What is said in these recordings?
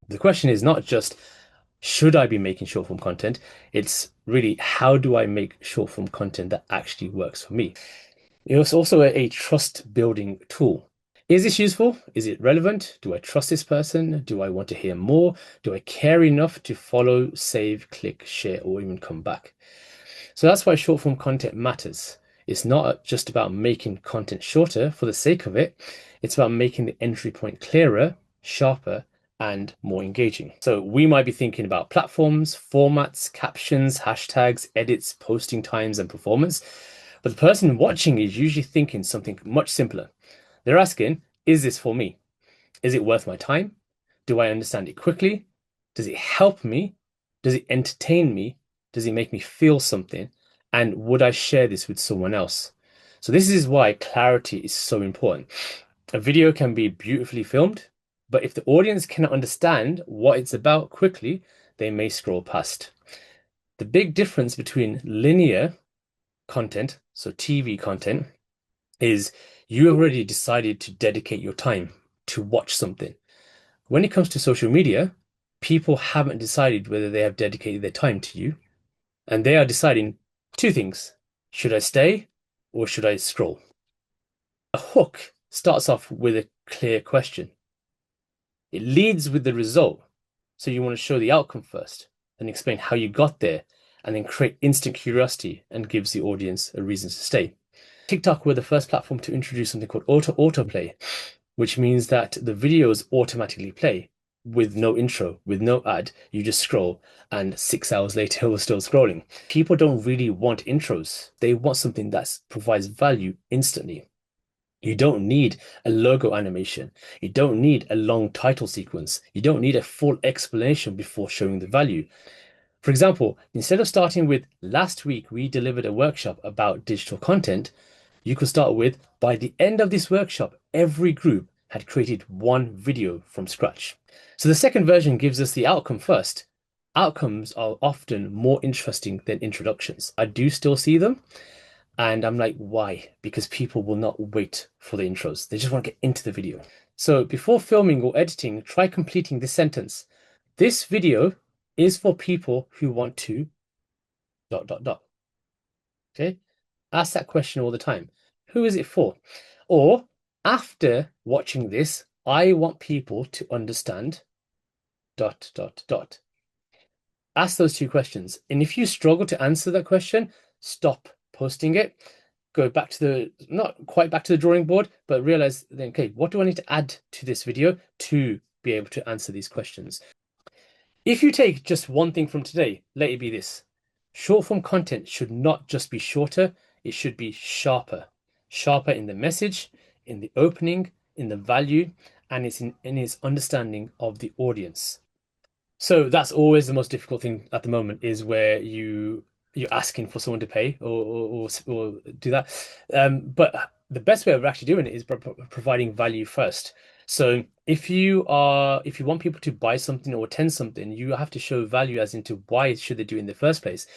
The question is not just should I be making short form content? It's really how do I make short form content that actually works for me? It's also a trust building tool. Is this useful? Is it relevant? Do I trust this person? Do I want to hear more? Do I care enough to follow, save, click, share, or even come back? So that's why short form content matters. It's not just about making content shorter for the sake of it. It's about making the entry point clearer, sharper, and more engaging. So we might be thinking about platforms, formats, captions, hashtags, edits, posting times, and performance. But the person watching is usually thinking something much simpler. They're asking, is this for me? Is it worth my time? Do I understand it quickly? Does it help me? Does it entertain me? Does it make me feel something? And would I share this with someone else? So this is why clarity is so important. A video can be beautifully filmed, but if the audience cannot understand what it's about quickly, they may scroll past. The big difference between linear content, so TV content, is you have already decided to dedicate your time to watch something. When it comes to social media, people haven't decided whether they have dedicated their time to you, and they are deciding two things. Should I stay or should I scroll? A hook starts off with a clear question. It leads with the result. So you want to show the outcome first, then explain how you got there, and then create instant curiosity and gives the audience a reason to stay. TikTok were the first platform to introduce something called autoplay, which means that the videos automatically play with no intro, with no ad. You just scroll, and 6 hours later, we're still scrolling. People don't really want intros. They want something that provides value instantly. You don't need a logo animation. You don't need a long title sequence. You don't need a full explanation before showing the value. For example, instead of starting with last week, we delivered a workshop about digital content, you could start with by the end of this workshop, every group had created one video from scratch. So the second version gives us the outcome first. Outcomes are often more interesting than introductions. I do still see them. And I'm like, why? Because people will not wait for the intros. They just want to get into the video. So before filming or editing, try completing this sentence. This video is for people who want to ... Okay? Ask that question all the time. Who is it for? Or after watching this, I want people to understand ... Ask those two questions. And if you struggle to answer that question, stop posting it. Go back to not quite back to the drawing board, but realize then, okay, what do I need to add to this video to be able to answer these questions? If you take just one thing from today, let it be this. Short form content should not just be shorter, it should be sharper. Sharper in the message, in the opening, in the value, and it's in its understanding of the audience. So that's always the most difficult thing at the moment is where you're asking for someone to pay or do that. But the best way of actually doing it is providing value first. So if you want people to buy something or attend something, you have to show value as into why should they do it in the first place.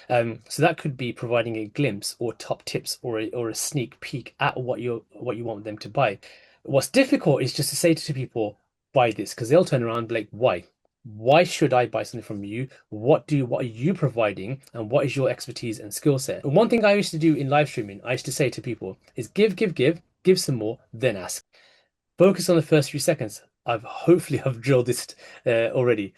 So that could be providing a glimpse or top tips or a sneak peek at what you want them to buy. What's difficult is just to say to people, buy this, because they'll turn around and be like, why? Why should I buy something from you? What are you providing? And what is your expertise and skill set? And one thing I used to do in live streaming, I used to say to people is give some more, then ask. Focus on the first few seconds. I've drilled this already.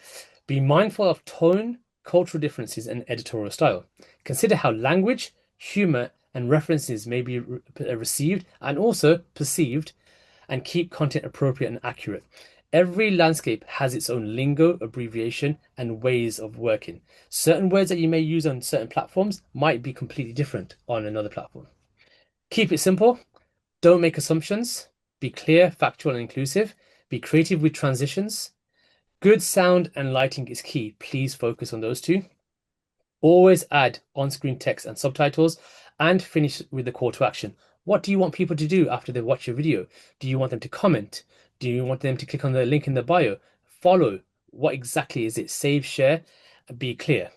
Be mindful of tone, cultural differences, and editorial style. Consider how language, humor, and references may be received and also perceived, and keep content appropriate and accurate. Every landscape has its own lingo, abbreviation, and ways of working. Certain words that you may use on certain platforms might be completely different on another platform. Keep it simple. Don't make assumptions. Be clear, factual, and inclusive. Be creative with transitions. Good sound and lighting is key. Please focus on those two. Always add on-screen text and subtitles, and finish with the call to action. What do you want people to do after they watch your video? Do you want them to comment? Do you want them to click on the link in the bio? Follow? What exactly is it? Save, share, be clear.